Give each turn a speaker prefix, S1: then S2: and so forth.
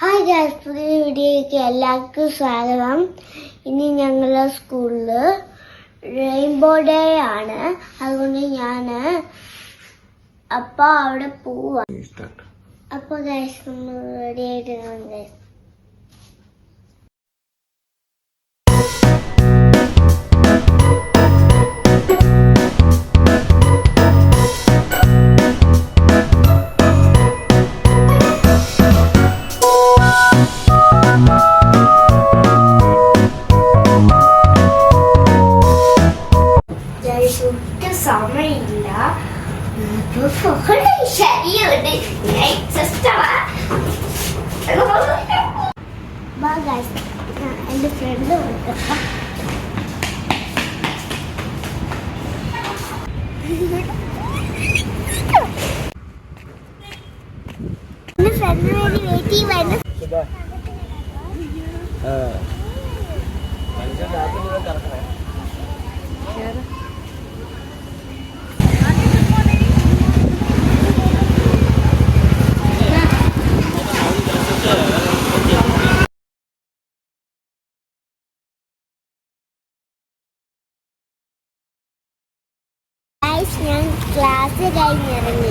S1: Hi guys, പുതിയ വീഡിയോയ്ക്ക് എല്ലാവർക്കും സ്വാഗതം. ഇനി ഞങ്ങളുടെ സ്കൂളില് റെയിൻബോ ഡേ ആണ്. അതുകൊണ്ട് അപ്പൊ അവിടെ പോവാ. അപ്പൊ ഗൈസ് നമ്മൾ റെഡി ആയിട്ടുണ്ട്. സമയമില്ല. ശരിയുണ്ട്. എന്റെ ഫ്രണ്ട് വെയിറ്റ് ചെയ്യുമായിരുന്നു. ഞാൻ ക്ലാസ് കഴിഞ്ഞിറങ്ങി.